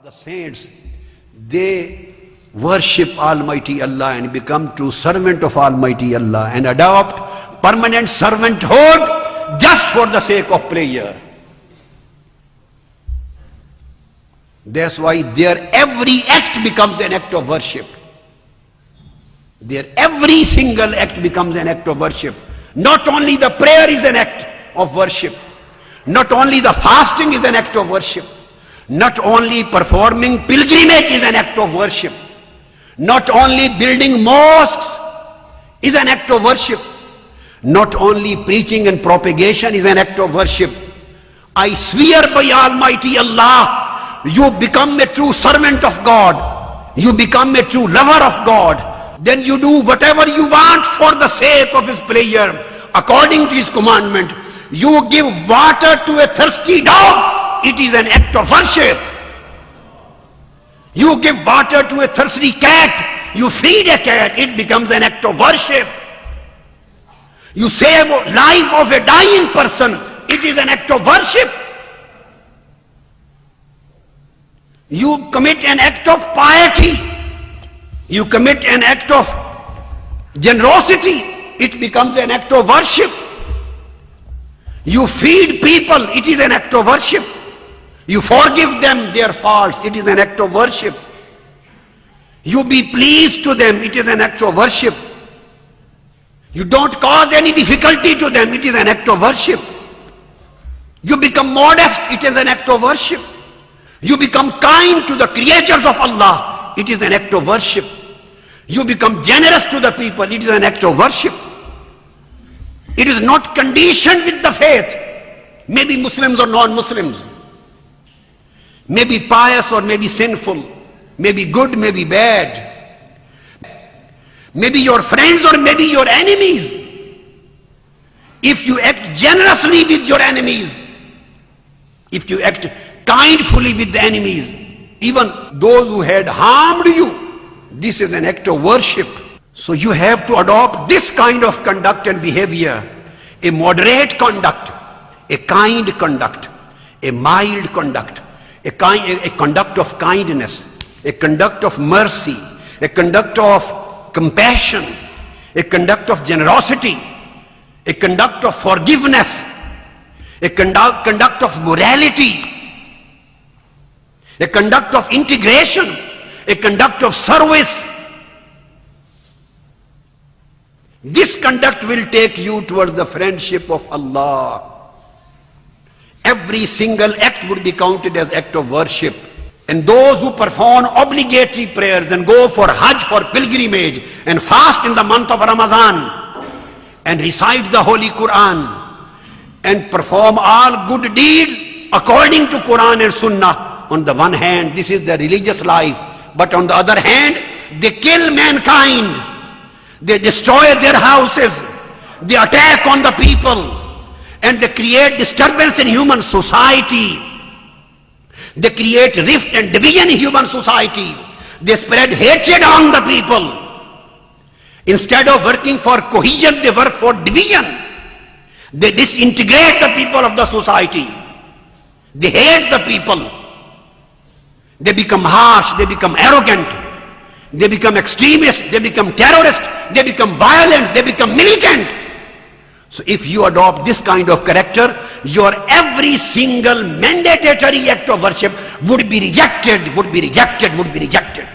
The saints, they worship Almighty Allah and become true servant of Almighty Allah and adopt permanent servanthood just for the sake of prayer. That's why their every act becomes an act of worship. Their every single act becomes an act of worship. Not only the prayer is an act of worship, not only the fasting is an act of worship, not only performing pilgrimage is an act of worship, not only building mosques is an act of worship, not only preaching and propagation is an act of worship. I swear by Almighty Allah, you become a true servant of God, you become a true lover of God, then you do whatever you want for the sake of His prayer, according to His commandment. You give water to a thirsty dog, it is an act of worship. You give water to a thirsty cat, you feed a cat, it becomes an act of worship. You save life of a dying person, it is an act of worship. You commit an act of piety, you commit an act of generosity, it becomes an act of worship. You feed people, it is an act of worship. You forgive them their faults, it is an act of worship. You be pleased to them, it is an act of worship. You don't cause any difficulty to them, it is an act of worship. You become modest, it is an act of worship. You become kind to the creatures of Allah, it is an act of worship. You become generous to the people, it is an act of worship. It is not conditioned with the faith, maybe Muslims or non-Muslims, maybe pious or maybe sinful, maybe good, maybe bad, maybe your friends or maybe your enemies. If you act generously with your enemies, if you act kindly with the enemies, even those who had harmed you, this is an act of worship. So you have to adopt this kind of conduct and behavior, a moderate conduct, a kind conduct, a mild conduct, a conduct of kindness, a conduct of mercy, a conduct of compassion, a conduct of generosity, a conduct of forgiveness, a conduct of morality, a conduct of integration, a conduct of service. This conduct will take you towards the friendship of Allah. Every single act would be counted as act of worship. And those who perform obligatory prayers and go for Hajj, for pilgrimage, and fast in the month of Ramadan, and recite the Holy Quran, and perform all good deeds according to Quran and Sunnah, on the one hand, this is the religious life, but on the other hand, they kill mankind. They destroy their houses, they attack on the people, and they create disturbance in human society. They create rift and division in human society. They spread hatred among the people. Instead of working for cohesion, they work for division. They disintegrate the people of the society. They hate the people. They become harsh, they become arrogant. They become extremists, they become terrorists, they become violent, they become militant. So if you adopt this kind of character, your every single mandatory act of worship would be rejected, would be rejected, would be rejected.